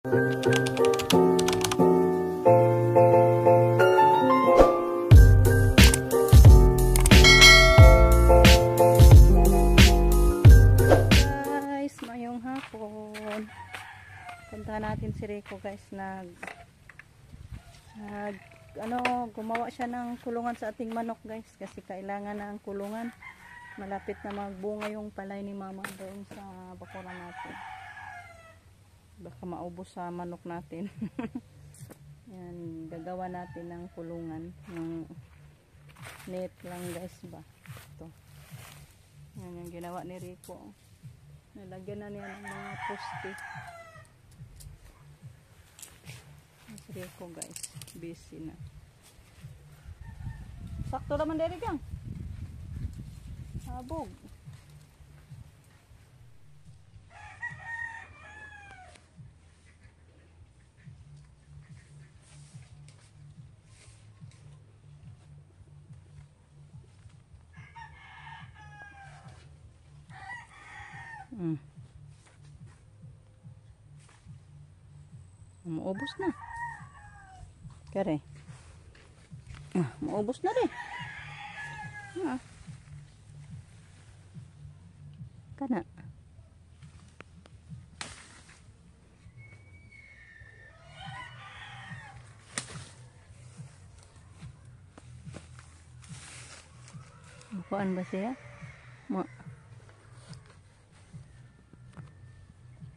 Guys, mayong hapon. Punta natin si Rico guys, gumawa siya ng kulungan sa ating manok guys, kasi kailangan na ang kulungan. Malapit na magbunga yung palay ni mama doon sa bakuran natin. Baka maubos sa manok natin. Yan, gagawa natin ng kulungan ng net lang guys ba. Ito. Yan yung ginawa ni Rico. Nalagyan na niya ng mga poste. Si Rico guys, busy na. Sakto naman dere kang. Habog. Maubos na. Kare. Maubos na rin. Kana. Kuan ba siya?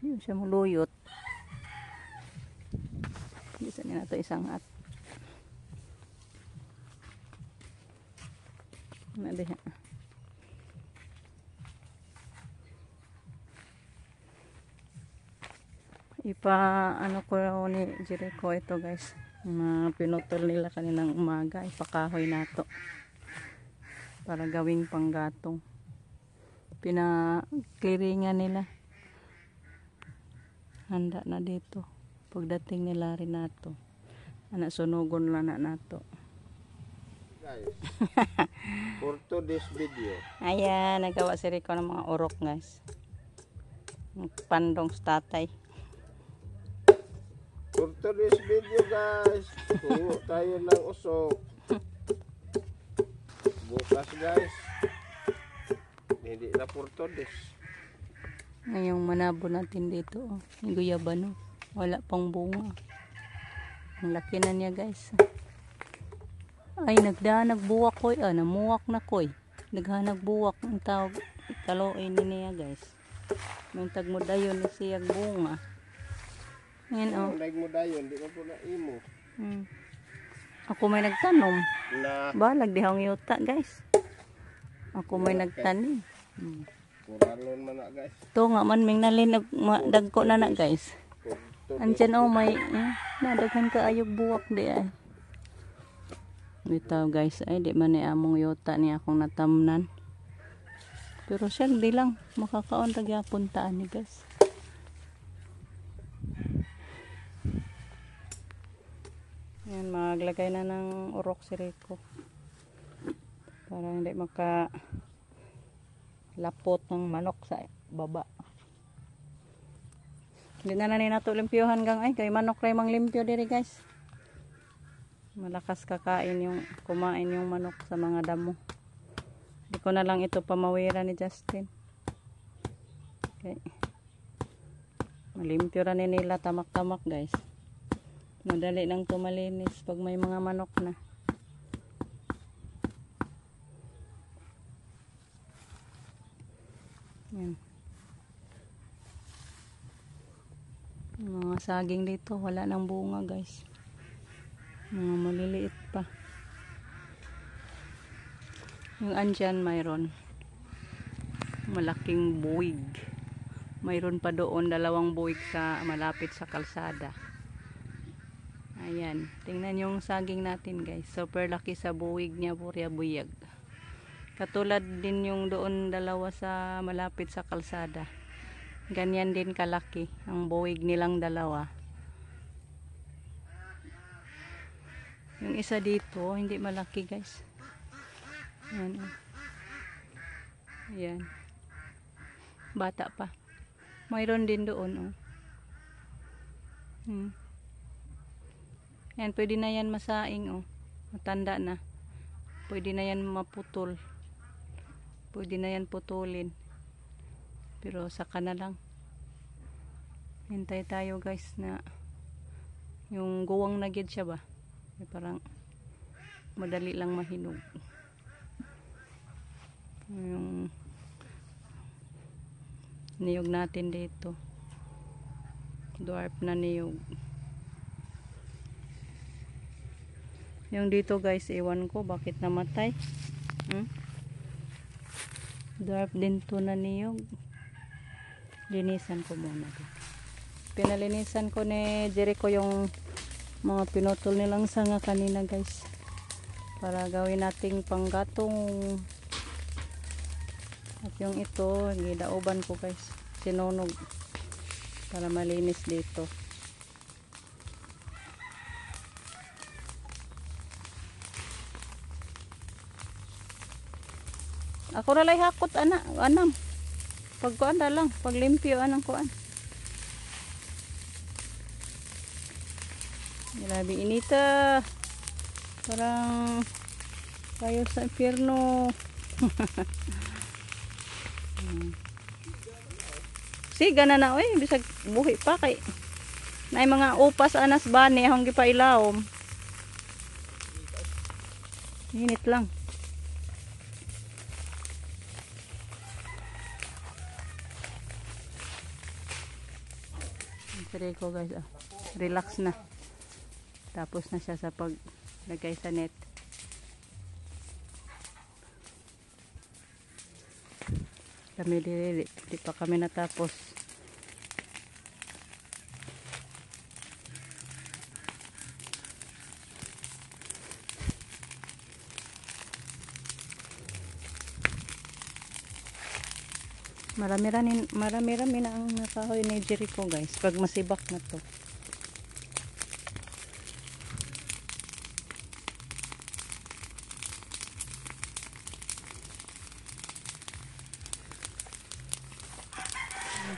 Yun siya muluyot. Bisa niya na ito isang at. Nadiha. Ano ko ni Jericho ito guys. Pinutol nila kaninang umaga. Ipakahoy na ito. Para gawing panggatong. Pinakliringan nila. Handa na dito. Pagdating nila rin nato. Anak sunugon lang na nato. Guys, for today's video. Ayan, nagawa si Rico ng mga urok guys. Pandong sa tatay. For today's video guys, tungo tayo ng usok. Bukas guys, hindi na for today's. Ngayong manabo natin dito, oh. Yung guyabano, wala pang bunga. Ang laki na niya guys. Ay, nagbuwak koy. Namuwak na koy. Nagbuwak ang tawag. Kaloy niya guys. May tagmudayon ni siyang bunga. Ngayon oh. Nagmudayon, di ko po na imo. Ako may nagtanom. Na. Balag dihang yuta guys. Ako may nagtanim. Kuralon man na guys. Ito nga man may nalin dagko na guys. Andiyan oh may nadaghan ka ayog buwak di ay. Bitaw guys ay di man ni among yuta ni akong natamnan. Pero siya di lang makakaon ra gyapon taan ni guys. Yan, maglagay na ng urok si Rico. Para hindi lapot ng manok sa baba. Hindi na nato limpyohan gang ay kay manok ray mang limpyo diri guys. Malakas kumain yung manok sa mga damo. Hindi ko na lang ito pamawiran ni Justin. Okay. Malimpyo ra nila tamak-tamak guys. Madali lang ito malinis pag may mga manok na. Yan. Mga saging dito wala nang bunga guys. Mga maliliit pa. Yung andyan mayroon malaking buwig. Mayroon pa doon 2 buwig sa malapit sa kalsada. Ayan, tingnan yung saging natin guys. Super laki sa buwig niya, purya buyag. Katulad din yung doon 2 sa malapit sa kalsada. Ganyan din kalaki ang buwig nilang 2. Yung isa dito, hindi malaki guys. Ayan. Ayan. Bata pa. Mayroon din doon. Yan, pwede na yan masaing, oh. Matanda na. Pwede na yan maputol. Pwede na yan putulin. Pero saka na lang. Hintay tayo guys na yung guwang na gid siya ba. Parang madali lang mahinog. Yung niyog natin dito. Dwarf na niyog. Yung dito guys, ewan ko bakit namatay. Dwarf din to na niyog. Linisan ko muna. Pinalinisan ko ni Jericho yung mga pinutol nilang sanga kanina guys. Para gawin nating panggatong. At yung ito, gidauban ko guys. Sinunog. Para malinis dito. Ako na lang hakot anam. Pagkuan na lang, paglimpyo anang kuan. Grabe inita. Parang tayo sa impyerno. Siga na na oy, bisag buhi pa kay. Nay mga upas anas bani hanggi pa ilawom. Init lang. Sige ko guys, relax na. Tapos na siya sa paglagay sa net. Kami di pa kami natapos. Marami na ang nakahoy ni Jericho guys pag masibak na to.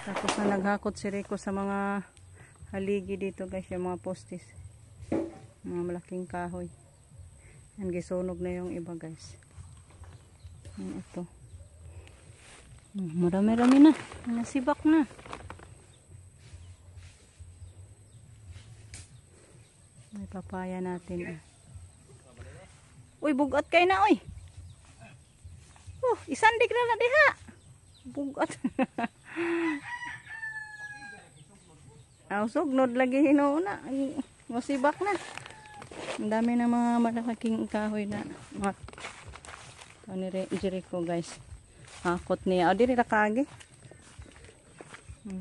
Tapos na naghakot si Rico sa mga haligi dito guys, yung mga postis, mga malaking kahoy. Yan, gisunog na yung iba guys. Yan, ito. Marami na. Nasibak na. May papaya natin. Uy, bugat kayo na, uy. Isandig na na diha. Bugat. Sugnod lagi hinuuna. Masibak na. Ang dami ng mga malaking kahoy na. Mga Jericho guys. Hakot niya. O, diri na kaagi.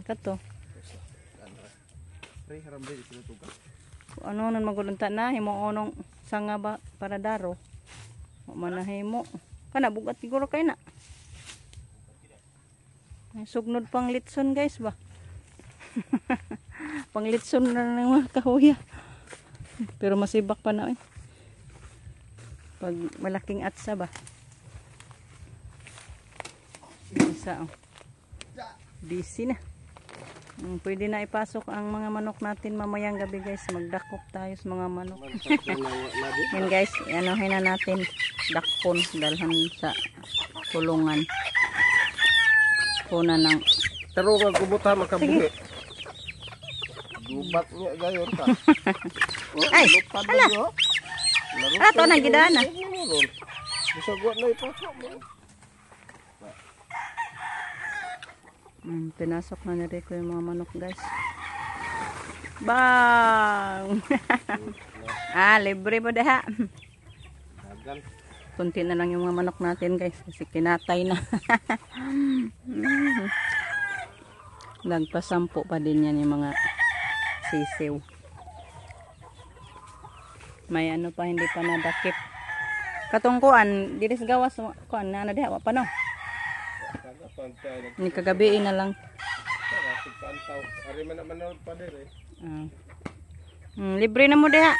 Kato. Ano nun magulunta na. Himoonong sanga ba para daro. O manahimo. Kana bugat siguro kayo na. Sugnod pang litson guys ba. Pang litson na ng mga kahuya. Pero masibak pa na eh. Pag malaking atsa ba. Isa oh. Busy na. Pwede na ipasok ang mga manok natin mamayang gabi guys. Magdakop tayo sa mga manok. Yan guys, anuhin na natin dakpon dalhan sa kulungan. Kuna ng pero nga gubuta makabuhi. Gubat niya gayon ka. Ay, hala. Ato na gidana. Bisagwa na ipasok mo. Pinasok na ni Rico yung mga manok guys. Bang! Libre mo daha. Kunti na lang yung mga manok natin guys. Kasi kinatay na. Nagpasampo pa din yan yung mga sisiw. May ano pa hindi pa nadakip. Katungkuan, diris gawas kuan na diha pa no. Ni kagabi na lang. Libre na mo diha.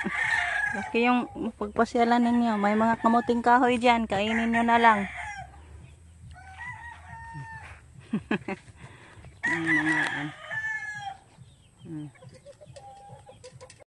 Laki yung pagpasyalan ninyo. May mga kamuting kahoy dyan. Kainin nyo na lang. Mga